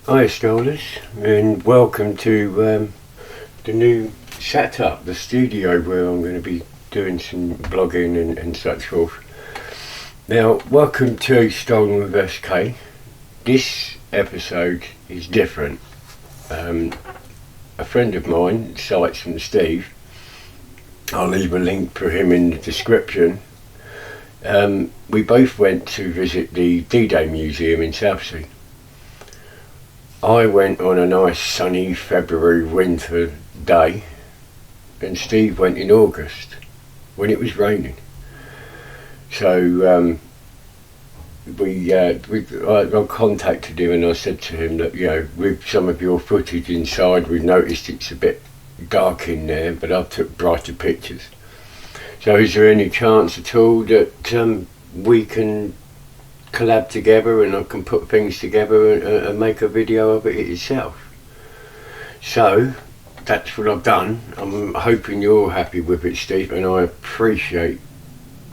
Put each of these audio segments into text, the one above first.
Hi Strollers, and welcome to the new setup, the studio where I'm going to be doing some blogging and such forth. Now, welcome to Strolling with SK. This episode is different. A friend of mine, Sites from Steve, I'll leave a link for him in the description. We both went to visit the D-Day Museum in Southsea. I went on a nice sunny February winter day, and Steve went in August when it was raining. So I contacted him and I said to him that, with some of your footage inside, we've noticed it's a bit dark in there, but I took brighter pictures. So is there any chance at all that we can collab together and I can put things together and make a video of it itself? So that's what I've done. I'm hoping you're happy with it, Steve, and I appreciate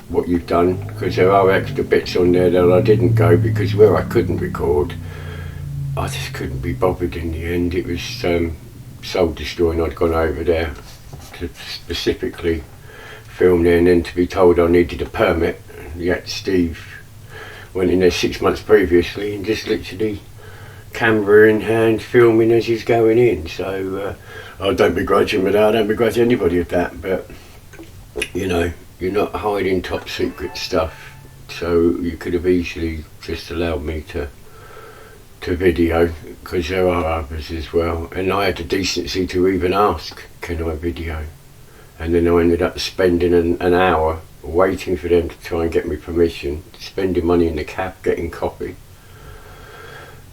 what you've done, because there are extra bits on there that I didn't go because where I couldn't record, I just couldn't be bothered in the end. It was soul destroying. I'd gone over there to specifically film there and then to be told I needed a permit, yet Steve went in there 6 months previously and just literally camera in hand filming as he's going in. So I don't begrudge him with that, I don't begrudge anybody with that, but you're not hiding top secret stuff, so you could have easily just allowed me to video, because there are others as well, and I had the decency to even ask, can I video? And then I ended up spending an hour waiting for them to try and get me permission, spending money in the cab, getting coffee,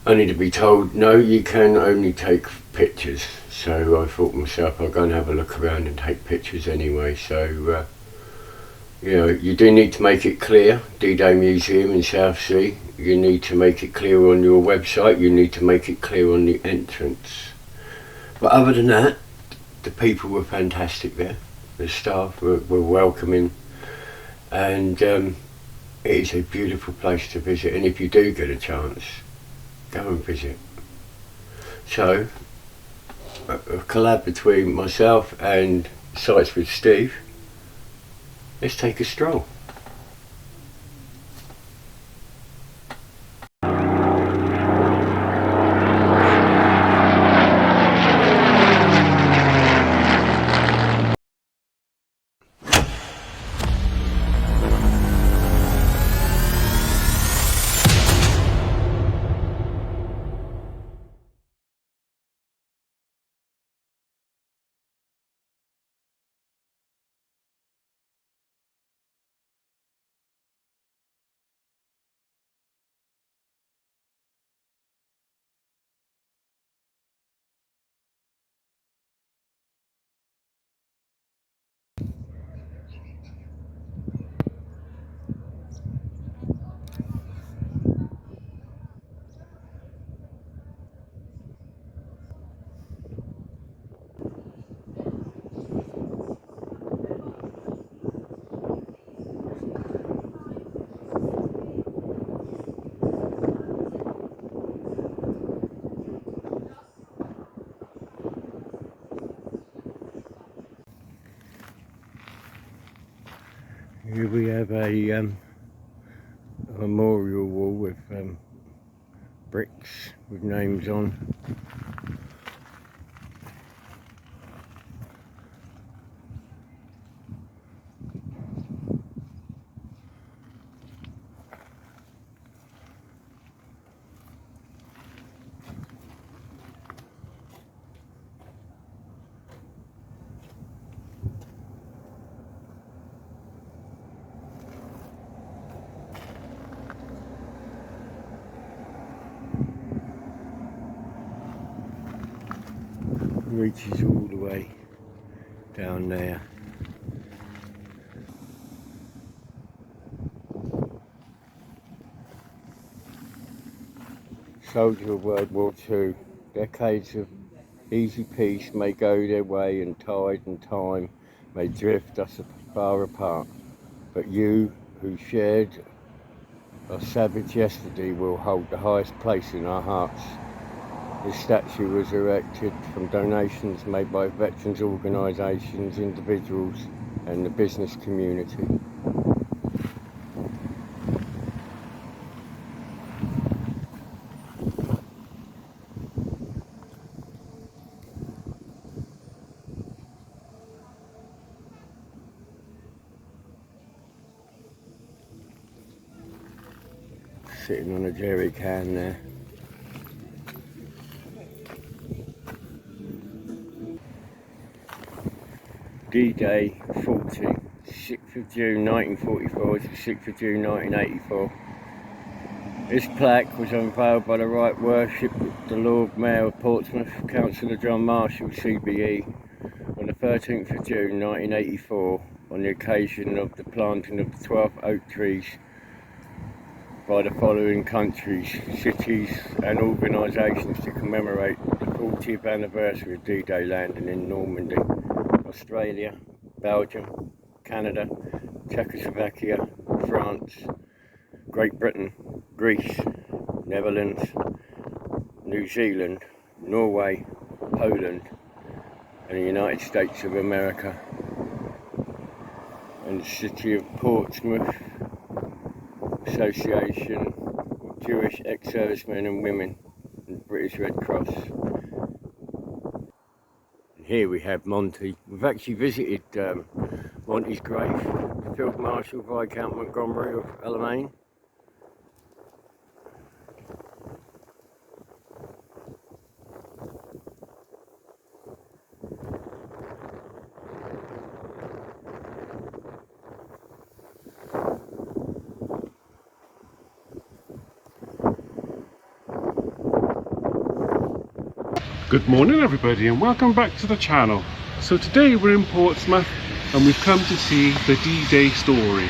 only to be told, no, you can only take pictures. So I thought to myself, I'll go and have a look around and take pictures anyway. So you do need to make it clear, D-Day Museum in Southsea, you need to make it clear on your website, you need to make it clear on the entrance. But other than that, the people were fantastic there, the staff were welcoming, and it is a beautiful place to visit, and if you do get a chance, go and visit. So a collab between myself and Sites with Steve. Let's take a stroll. Here we have a memorial wall with bricks with names on. Reaches all the way down there. Soldier of World War II, decades of easy peace may go their way, and tide and time may drift us far apart. But you, who shared our savage yesterday, will hold the highest place in our hearts. The statue was erected from donations made by veterans organisations, individuals and the business community. Sitting on a jerry can there. D-Day 40, 6th of June 1944 to 6th of June 1984. This plaque was unveiled by the Right Worship the Lord Mayor of Portsmouth, Councillor John Marshall, CBE, on the 13th of June 1984 on the occasion of the planting of the 12 oak trees by the following countries, cities and organisations to commemorate the 40th anniversary of D-Day landing in Normandy: Australia, Belgium, Canada, Czechoslovakia, France, Great Britain, Greece, Netherlands, New Zealand, Norway, Poland and the United States of America, and the City of Portsmouth Association of Jewish ex-servicemen and women and British Red Cross. And here we have Monty. We've actually visited Monty's grave, Field Marshal Viscount Montgomery of Alamein. Good morning everybody and welcome back to the channel. So today we're in Portsmouth and we've come to see the D-Day story.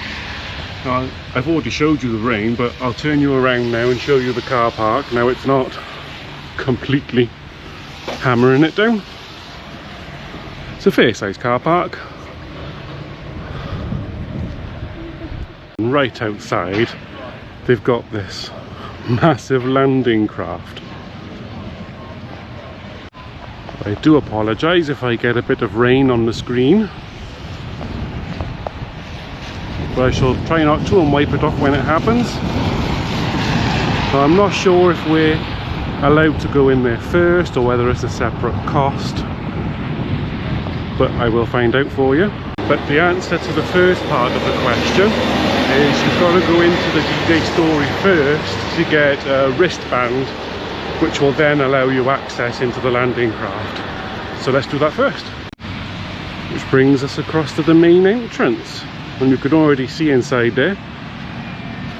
Now I've already showed you the rain, but I'll turn you around now and show you the car park. Now it's not completely hammering it down. It's a fair size car park. Right outside they've got this massive landing craft. I do apologise if I get a bit of rain on the screen, but I shall try not to and wipe it off when it happens. I'm not sure if we're allowed to go in there first or whether it's a separate cost, but I will find out for you. But the answer to the first part of the question is you've got to go into the D-Day story first to get a wristband, which will then allow you access into the landing craft. So let's do that first. Which brings us across to the main entrance. And you can already see inside there,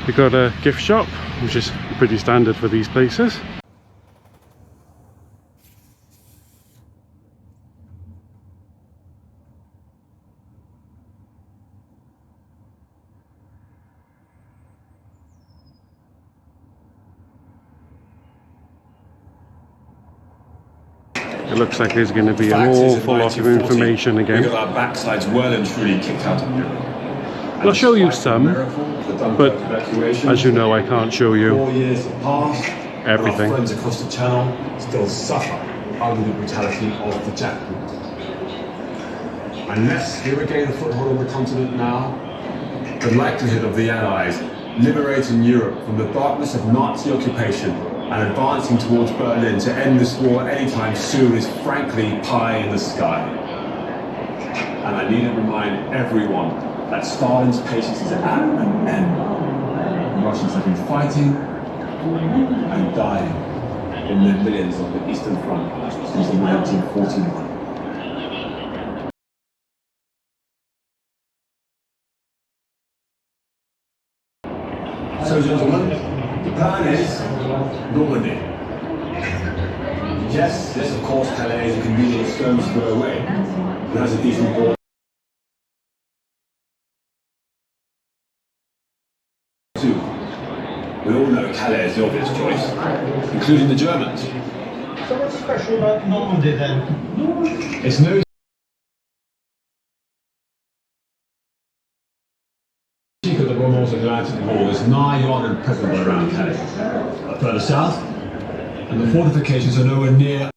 you've got a gift shop, which is pretty standard for these places. It looks like there's going to be an awful lot of information again. We got our backsides well and truly kicked out of Europe. I'll show you some, but as you know, I can't show you 4 years have passed, everything. Our friends across the channel still suffer under the brutality of the jackboot. Unless we regain a foothold on the continent now, the likelihood of the Allies liberating Europe from the darkness of Nazi occupation and advancing towards Berlin to end this war anytime soon is frankly pie in the sky. And I need to remind everyone that Stalin's patience is at an end. The Russians have been fighting and dying in the millions on the Eastern Front since 1941. So gentlemen, the plan is Normandy. Yes, of course, Calais is a convenient stone's throw away. It has a decent border. Too. We all know Calais is the obvious choice, including the Germans. So what's special about Normandy then? It's no secret that Royal Atlantic War is nigh on and present around Calais. Further south, and the fortifications are nowhere near.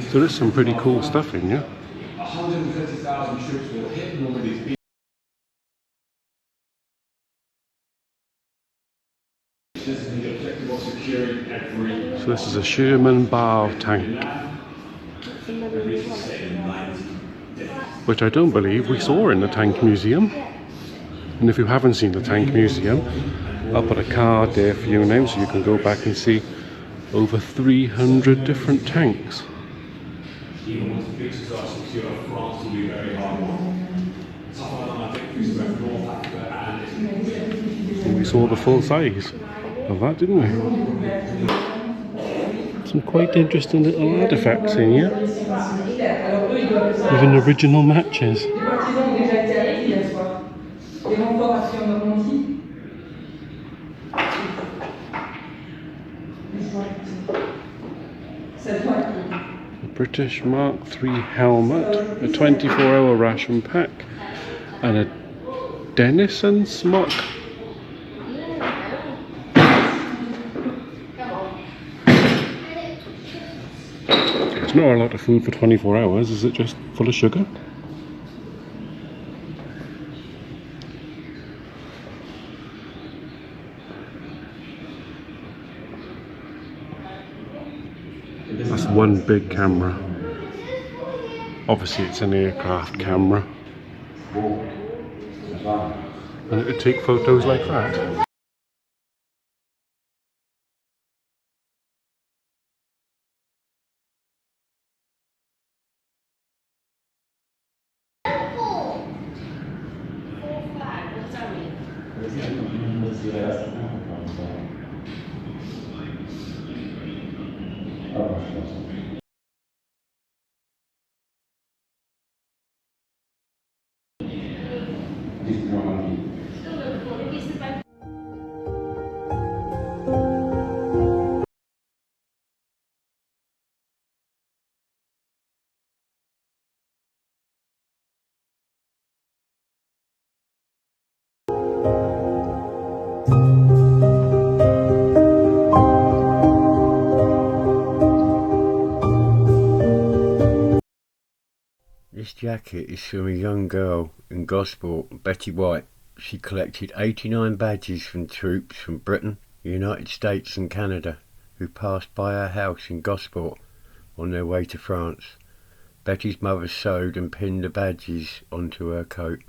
So there's some pretty cool stuff in here. 150,000 troops will hit Normandy's beaches with the objective of securing every. So this is a Sherman Bow tank, which I don't believe we saw in the Tank Museum. And if you haven't seen the Tank Museum, I'll put a card there for you now so you can go back and see over 300 different tanks. Even once the beaches are secure, France will be very hard won. Tougher than I think we spent North Africa And we saw the full size of that, didn't we? Some quite interesting little artifacts in here, even original matches. British Mark III helmet, a 24-hour ration pack, and a Denison smock. It's not a lot of food for 24 hours, is it just full of sugar? That's one big camera. Obviously it's an aircraft camera. And it would take photos like that. This jacket is from a young girl in Gosport, Betty White. She collected 89 badges from troops from Britain, the United States and Canada who passed by her house in Gosport on their way to France. Betty's mother sewed and pinned the badges onto her coat.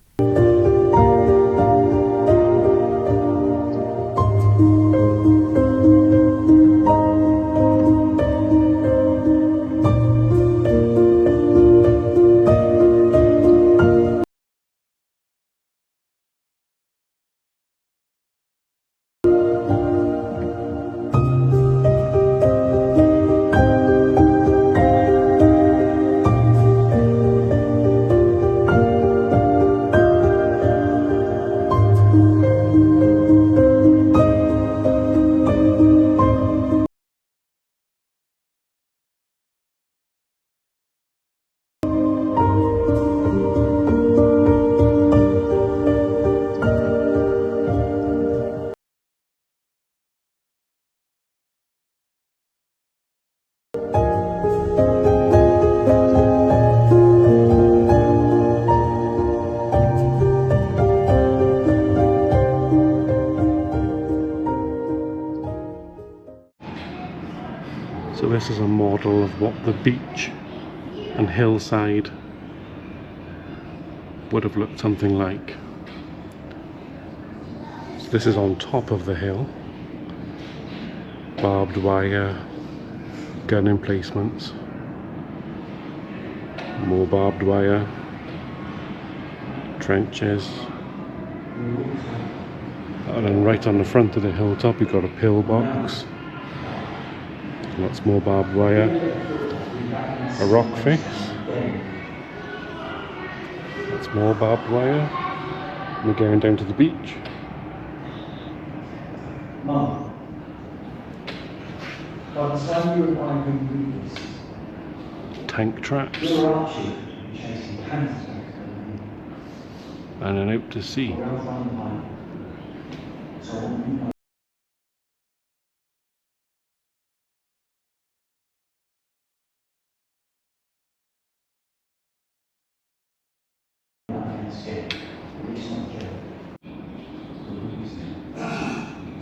So this is a model of what the beach and hillside would have looked something like. So this is on top of the hill. Barbed wire, gun emplacements, more barbed wire, trenches. And then right on the front of the hilltop you've got a pillbox. Lots more barbed wire. A rock face. That's more barbed wire. We're going down to the beach. Mum, by the time you were buying Tank traps. you're Archie chasing panthers back And then out to sea.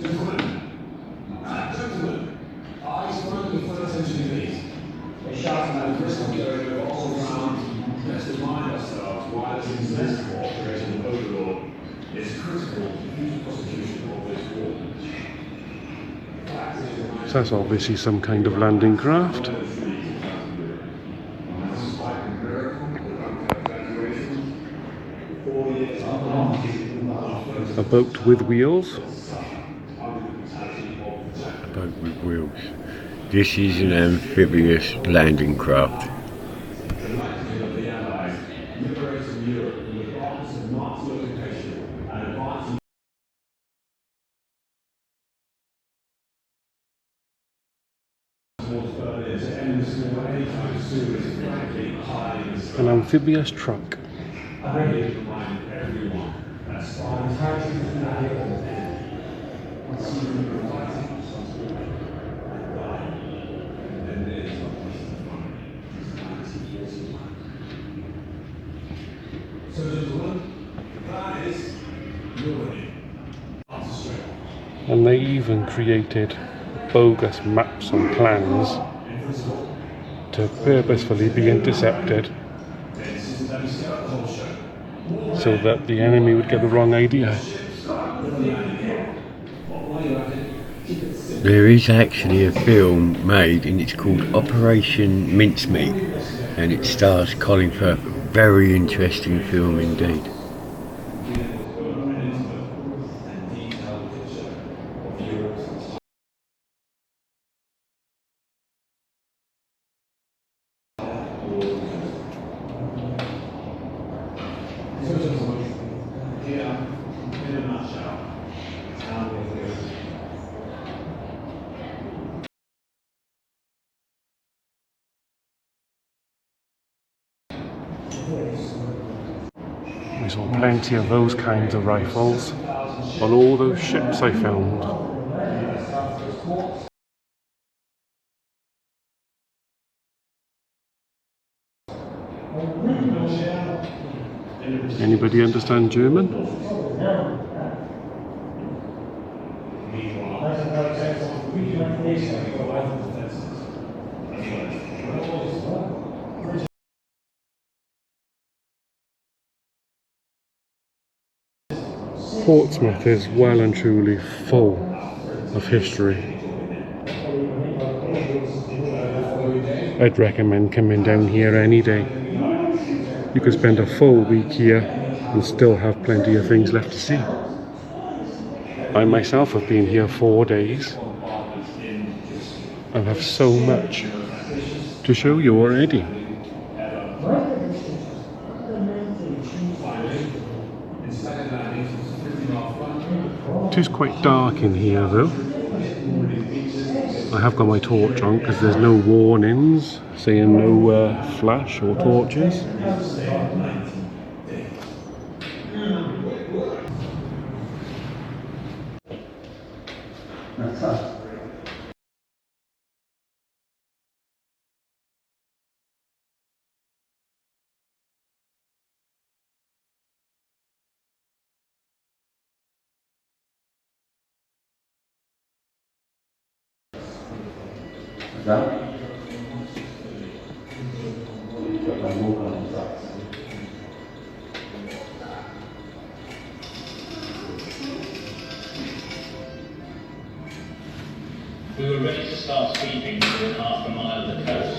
Gentlemen, I spoke with full attention to these. They're shouting at the risk of going all around. Let's remind ourselves why this exists for Operation Overlord is critical to the future prosecution of this war. So that's obviously some kind of landing craft. A boat with wheels. Boat with wheels. This is an amphibious landing craft. An amphibious truck. And they even created bogus maps and plans to purposefully be intercepted so that the enemy would get the wrong idea. There is actually a film made and it's called Operation Mincemeat and it stars Colin Firth. Very interesting film indeed. We saw plenty of those kinds of rifles on all those ships I filmed. Anybody understand German? Portsmouth is well and truly full of history. I'd recommend coming down here any day. You could spend a full week here and still have plenty of things left to see. I myself have been here 4 days and have so much to show you already. It is quite dark in here though. I have got my torch on because there's no warnings saying no flash or torches. We were ready to start sweeping within half a mile of the coast.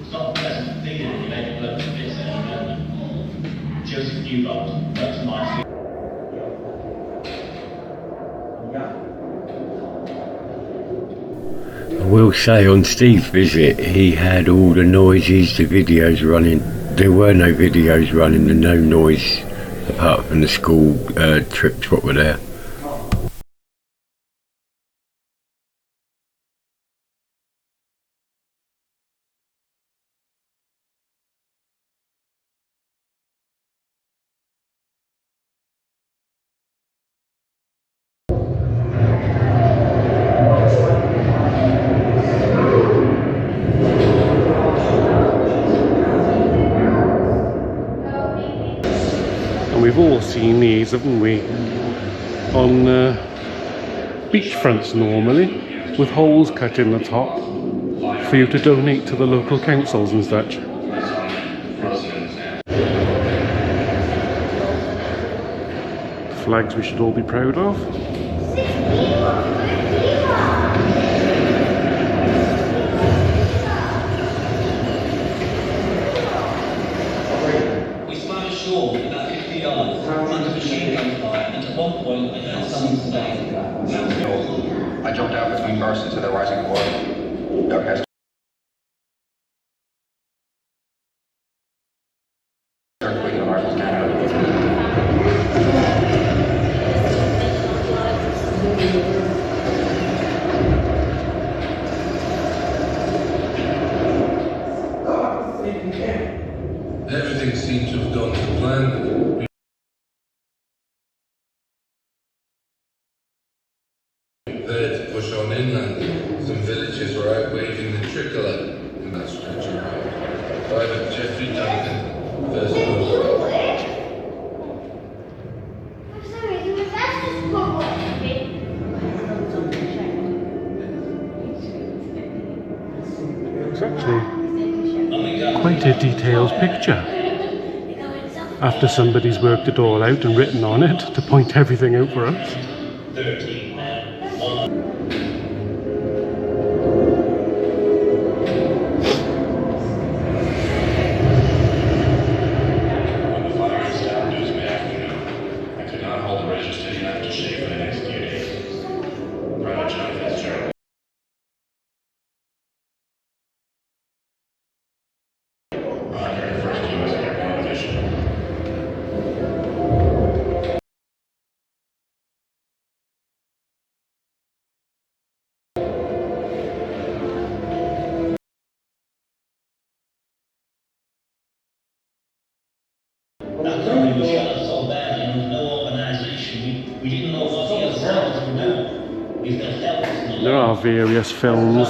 It's not a pleasant feeling when you make a bloke fit and Joseph Newbold, that's my I will say on Steve's visit he had all the noises, the videos running. There were no videos running and no noise apart from the school trips what were there. And we've all seen these, haven't we, on beach fronts normally, with holes cut in the top for you to donate to the local councils and such. Flags we should all be proud of. We swam ashore about 50 yards under machine gun fire, and at one point I heard someone say, I jumped out between bursts into the rising water. Doug has earthquake in the rifles Canada. Everything seemed to have gone to plan. There to push on inland. Some villages were out waving the tricolour in that stretch of road. Private Jeffrey Duncan, first mover. It's actually quite a detailed picture. After somebody's worked it all out and written on it to point everything out for us. 13 men, one. When the fire started Tuesday afternoon, I could not hold the register in aftershave for the next few days. Private John Fitzgerald. My very first US Air competition. That company was shut up so badly and with no organisation, we didn't know what the other service would do. If they'll help us. There are various films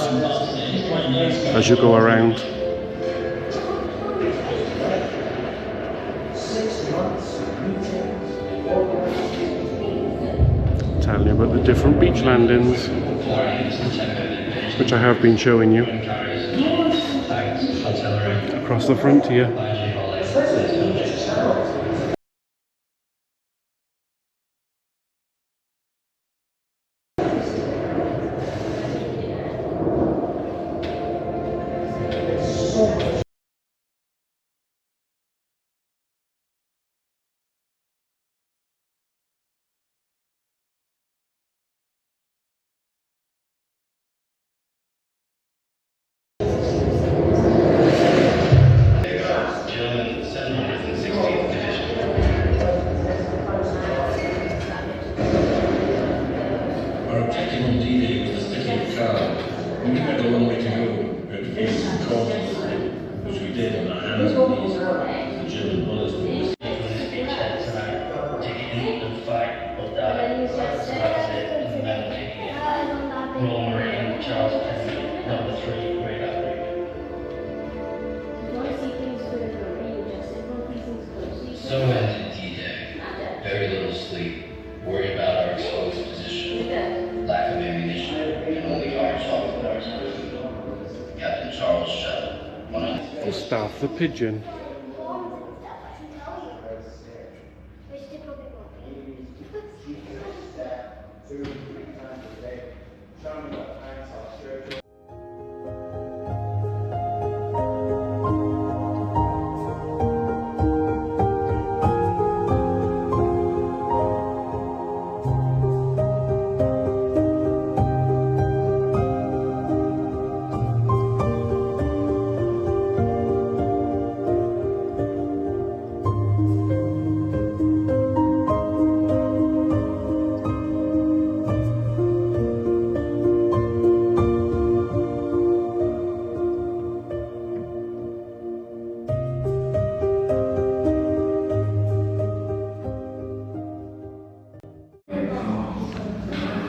as you go around. Telling you about the different beach landings, which I have been showing you across the frontier. Our objective on D-Day was the city of Cal. We had a long way to go. We had to face the cost, which we did on our hands and knees. The German bullets were the So ended D-Day. Very little sleep, worry about our exposed position, lack of ammunition, and only hard talk with ourselves. Gustav the pigeon.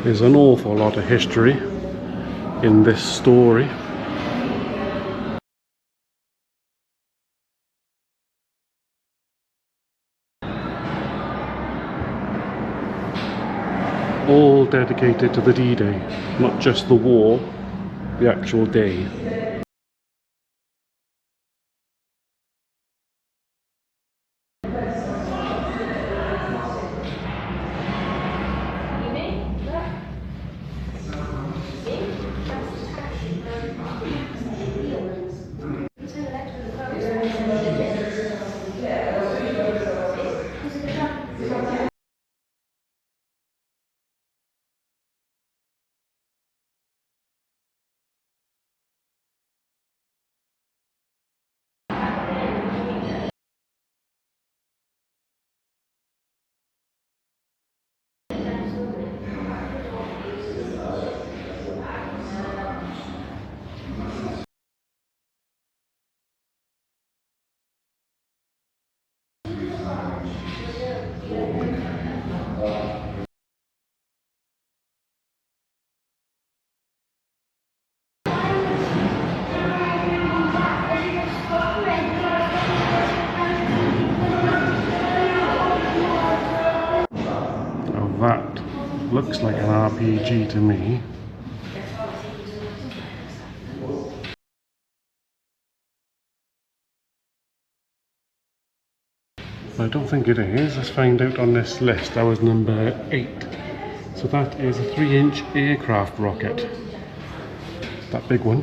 There's an awful lot of history in this story. All dedicated to the D-Day, not just the war, the actual day. That looks like an RPG to me. I don't think it is. Let's find out on this list. That was number 8. So that is a 3-inch aircraft rocket. That big one.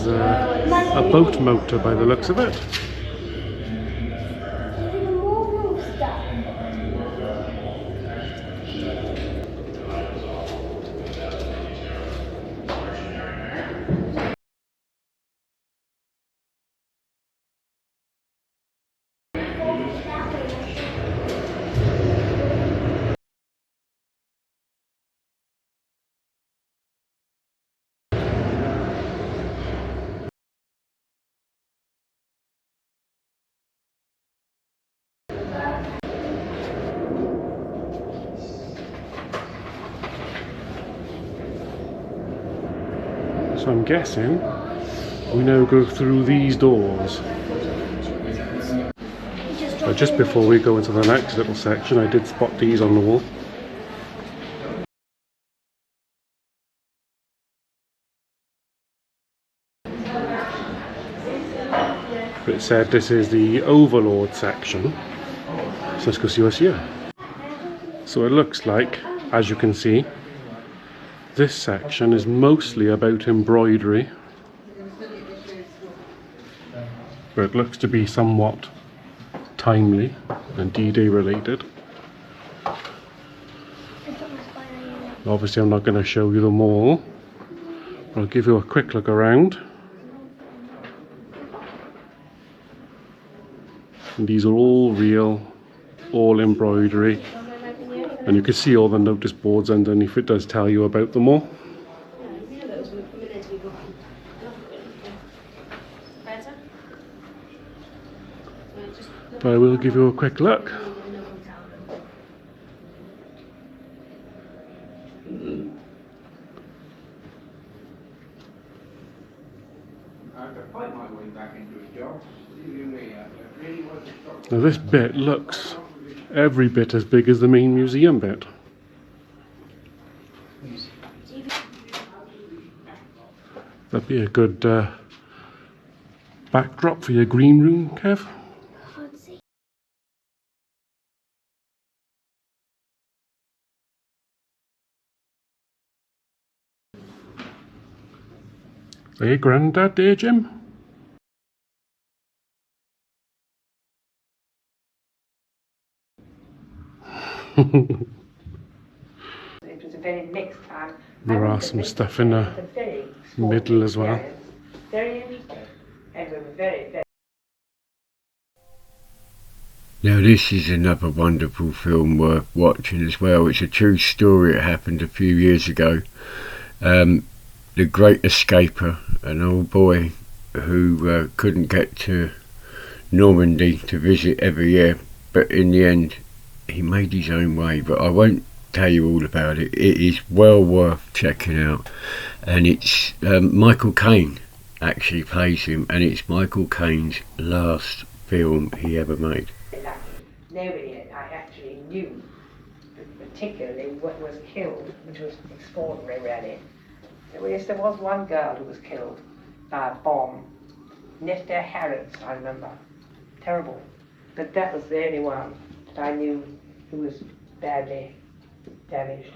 There's a boat motor by the looks of it. So I'm guessing we now go through these doors. But just before we go into the next little section, I did spot these on the wall. But it said this is the Overlord section. So let's go see what's here. So it looks like, as you can see, this section is mostly about embroidery, but it looks to be somewhat timely and D-Day related. Obviously I'm not going to show you them all, I'll give you a quick look around. And these are all real, all embroidery. And you can see all the notice boards underneath. It does tell you about them all. But I will give you a quick look. Now this bit looks every bit as big as the main museum bit. That'd be a good backdrop for your green room, Kev. Hey, Grandad, there, Jim? It was a very mixed time. There are some stuff in the middle as well. Very interesting. And we were very. Now this is another wonderful film worth watching as well. It's a true story. It happened a few years ago. The Great Escaper, an old boy who couldn't get to Normandy to visit every year, but in the end he made his own way. But I won't tell you all about it. It is well worth checking out, and it's Michael Caine actually plays him, and it's Michael Caine's last film he ever made. Nobody I actually knew particularly what was killed, which was extraordinary really. There was one girl who was killed by a bomb. Nesta Harrods, I remember. Terrible. But that was the only one that I knew who was badly damaged.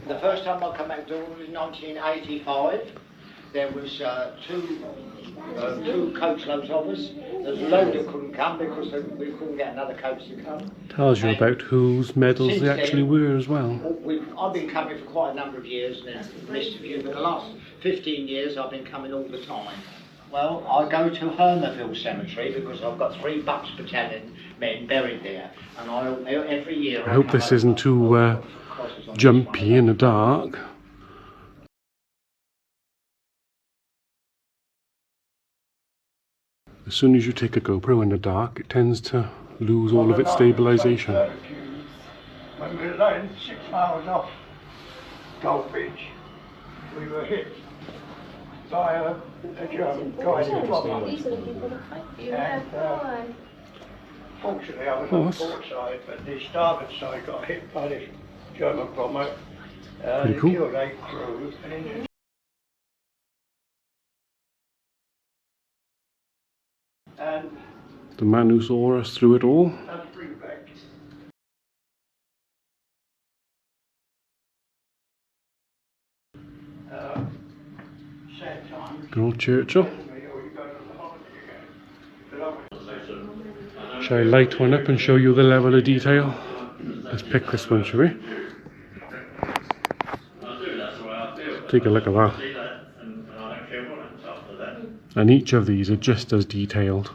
The first time I came back to Dorset was 1985. There was two coachloads of us. There was a load that couldn't come because we couldn't get another coach to come. Tells you about whose medals they actually were as well. I've been coming for quite a number of years and missed a few, but the last 15 years I've been coming all the time. Well, I go to Hermerville Cemetery because I've got 3 Bucks Battalion men buried there, and every year. I hope this isn't too jumpy in the dark. As soon as you take a GoPro in the dark, it tends to lose all of its stabilisation. When we were laying 6 miles off Goldbridge, we were hit by a German guided bomber. And fortunately I was on the port side, but the starboard side got hit by this German bomber. It killed 8 crew and injured. And The man who saw us through it all. Good old Churchill. Shall I light one up and show you the level of detail? Let's pick this one, shall we? Take a look at that. And each of these are just as detailed.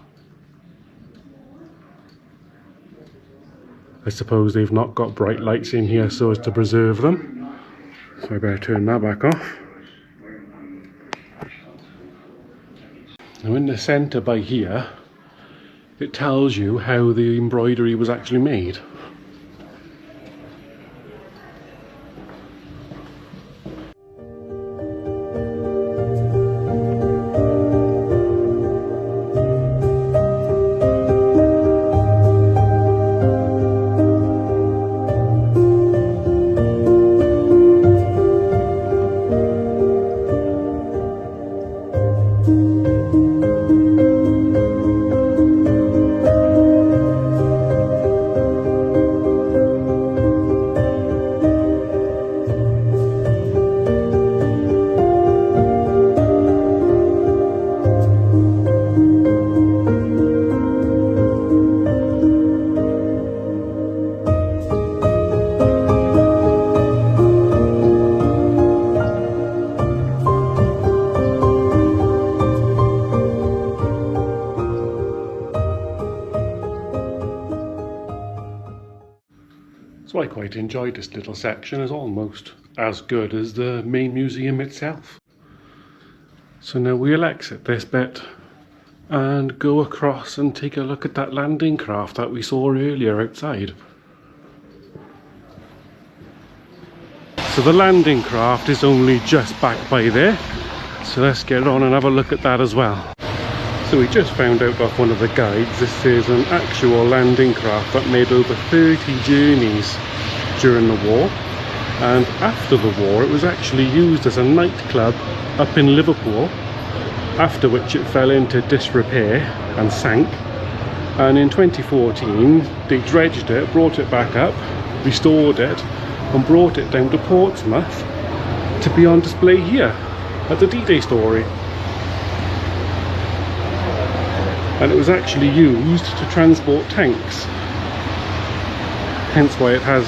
I suppose they've not got bright lights in here so as to preserve them. So I better turn that back off. Now in the centre by here, it tells you how the embroidery was actually made. So I quite enjoyed this little section. It's almost as good as the main museum itself. So now we'll exit this bit and go across and take a look at that landing craft that we saw earlier outside. So the landing craft is only just back by there, so let's get on and have a look at that as well. So we just found out off one of the guides, this is an actual landing craft that made over 30 journeys during the war, and after the war it was actually used as a nightclub up in Liverpool, after which it fell into disrepair and sank, and in 2014 they dredged it, brought it back up, restored it and brought it down to Portsmouth to be on display here at the D-Day story. And it was actually used to transport tanks, hence why it has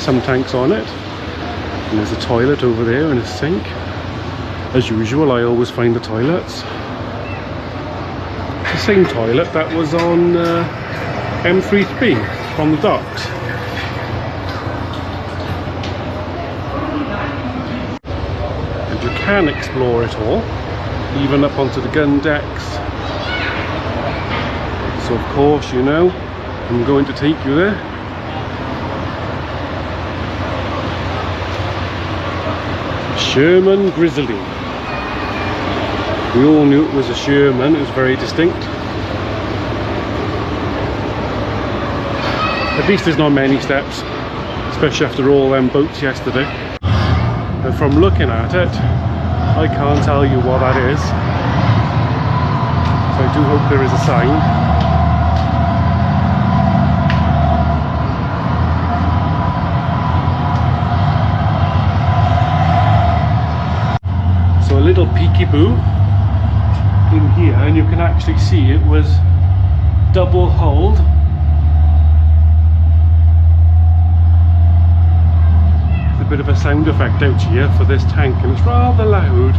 some tanks on it. And there's a toilet over there and a sink. As usual, I always find the toilets. It's the same toilet that was on M33 from the docks. And you can explore it all, even up onto the gun decks. So of course, you know, I'm going to take you there. Sherman Grizzly. We all knew it was a Sherman, it was very distinct. At least there's not many steps, especially after all them boats yesterday. And from looking at it, I can't tell you what that is. So I do hope there is a sign. So a little peekaboo in here, and you can actually see it was double hulled. A bit of a sound effect out here for this tank, and it's rather loud.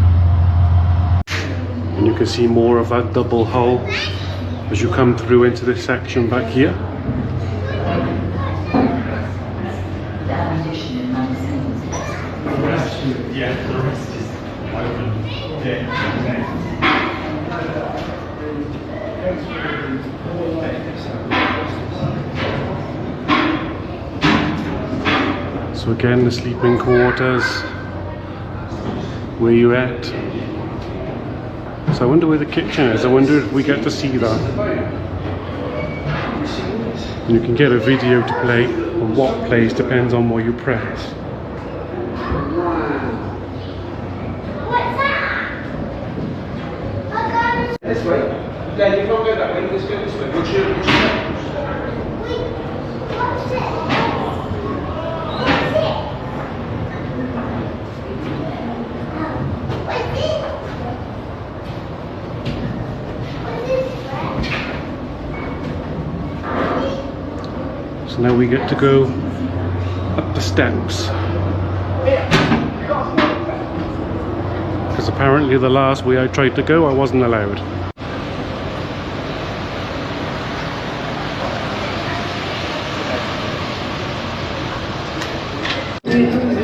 And you can see more of that double hull as you come through into this section back here. Yeah, the rest is open. So again, the sleeping quarters, where you at. So I wonder where the kitchen is. I wonder if we get to see that. And you can get a video to play, and what plays depends on what you press. This way? Yeah, you can't go that way, let's go this way. What's your What's it? So now we get to go up the steps. Because apparently the last way I tried to go, I wasn't allowed.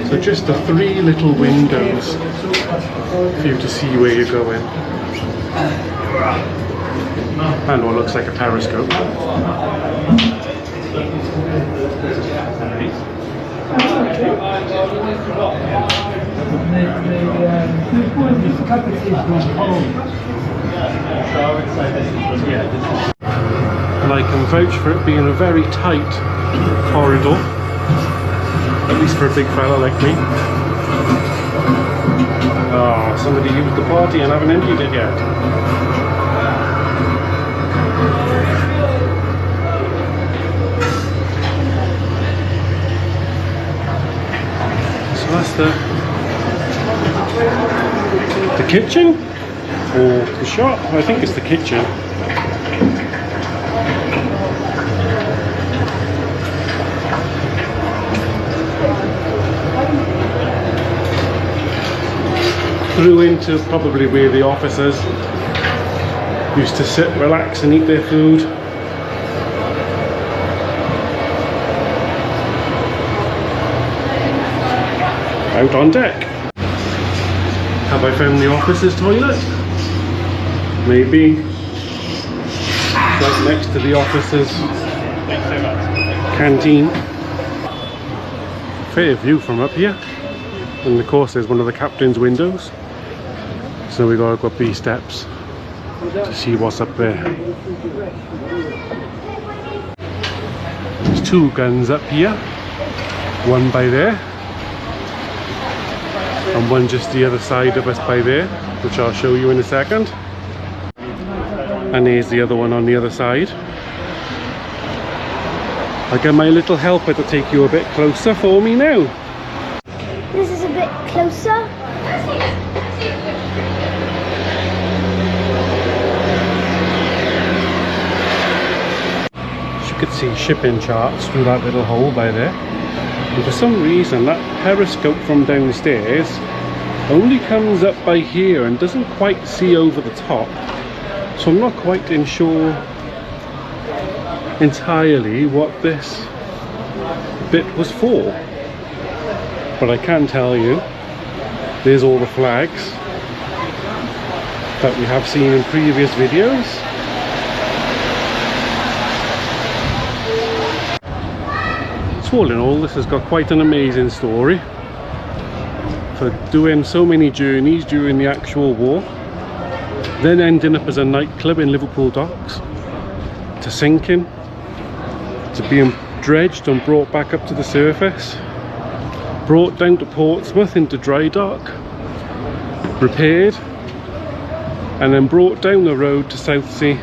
So just the 3 little windows for you to see where you're going. And what looks like a periscope. And I can vouch for it being a very tight corridor, at least for a big fella like me. Oh, somebody used the party and haven't emptied it yet. So that's the kitchen, or the shop. I think it's the kitchen. Through into probably where the officers used to sit, relax and eat their food. out on deck. Have I found the officer's toilet? Maybe. Right next to the officer's canteen. Fair view from up here. And of course there's one of the captain's windows. So we gotta go up these steps to see what's up there. There's 2 guns up here. One by there. And one just the other side of us by there, which I'll show you in a second. And here's the other one on the other side. I'll get my little helper to take you a bit closer for me now. This is a bit closer. You could see shipping charts through that little hole by there. And for some reason that periscope from downstairs only comes up by here and doesn't quite see over the top. So I'm not quite sure entirely what this bit was for. But I can tell you, there's all the flags that we have seen in previous videos. So all in all, this has got quite an amazing story for doing so many journeys during the actual war, then ending up as a nightclub in Liverpool docks, to sinking, to being dredged and brought back up to the surface, brought down to Portsmouth into dry dock, repaired, and then brought down the road to Southsea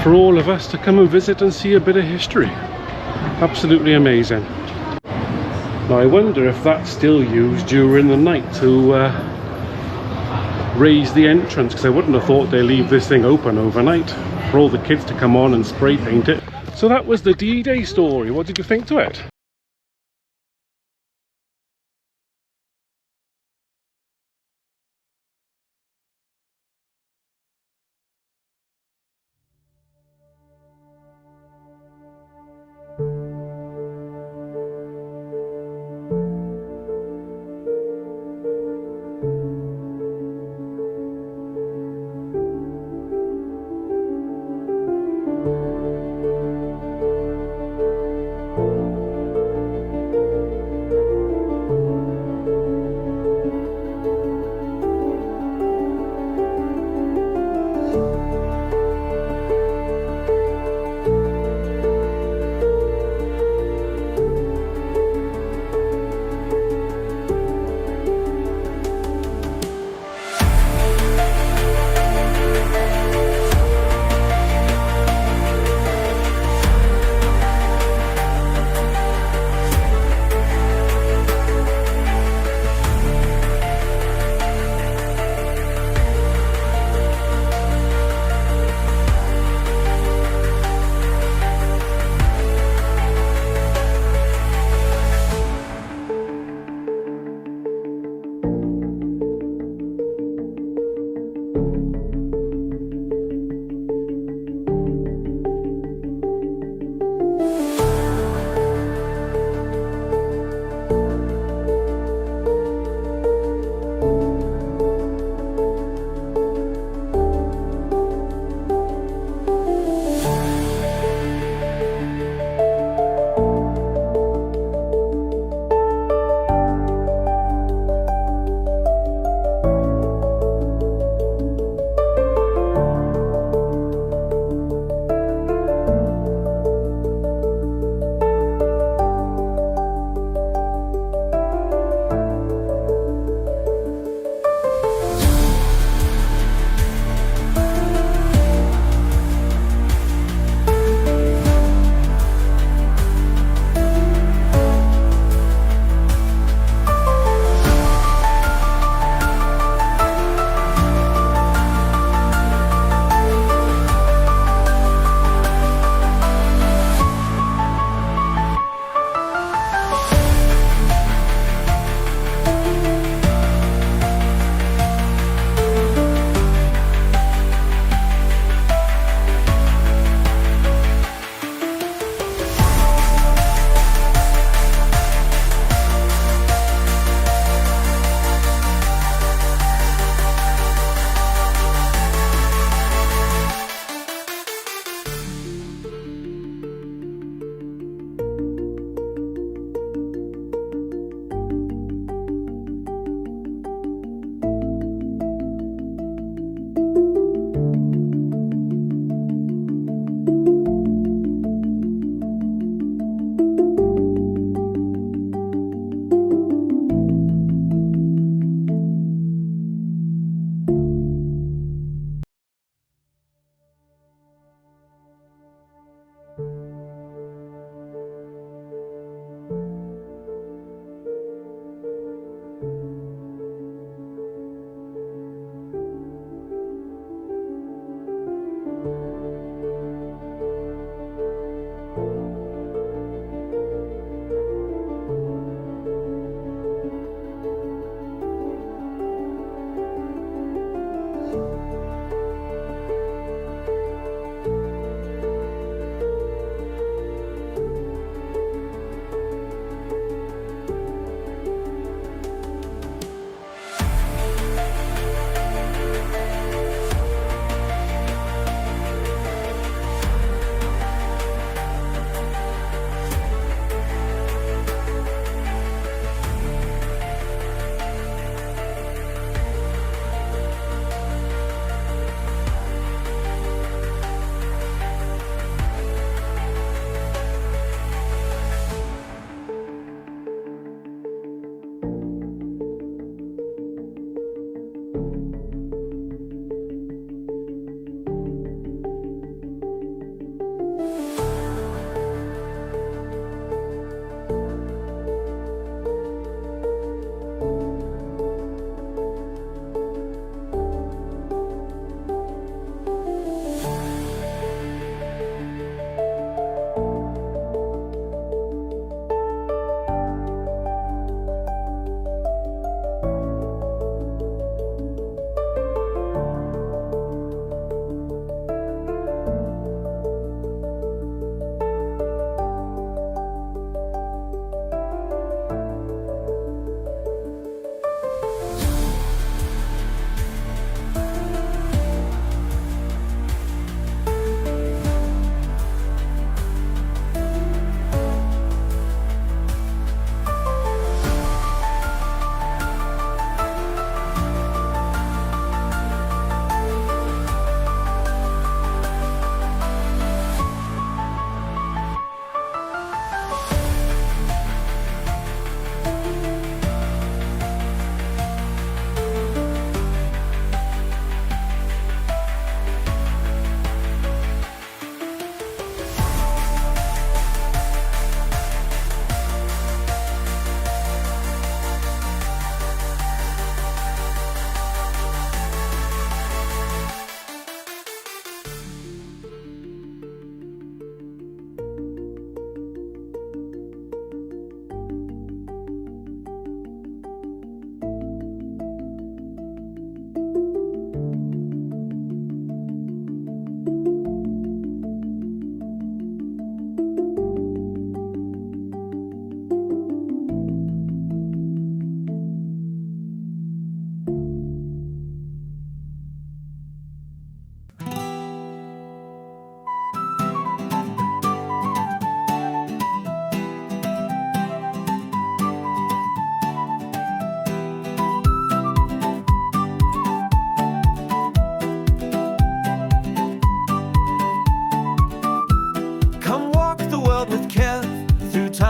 for all of us to come and visit and see a bit of history. Absolutely amazing. Now I wonder if that's still used during the night to raise the entrance, because I wouldn't have thought they leave this thing open overnight for all the kids to come on and spray paint it. So that was the D-Day story. What did you think to it?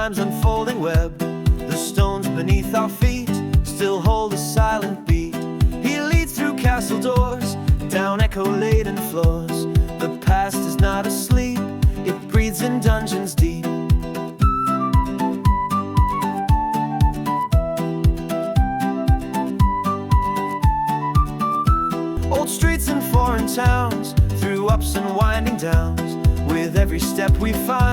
time's unfolding web. The stones beneath our feet still hold a silent beat. He leads through castle doors, down echo-laden floors. The past is not asleep, it breathes in dungeons deep. Old streets and foreign towns, through ups and winding downs. With every step we find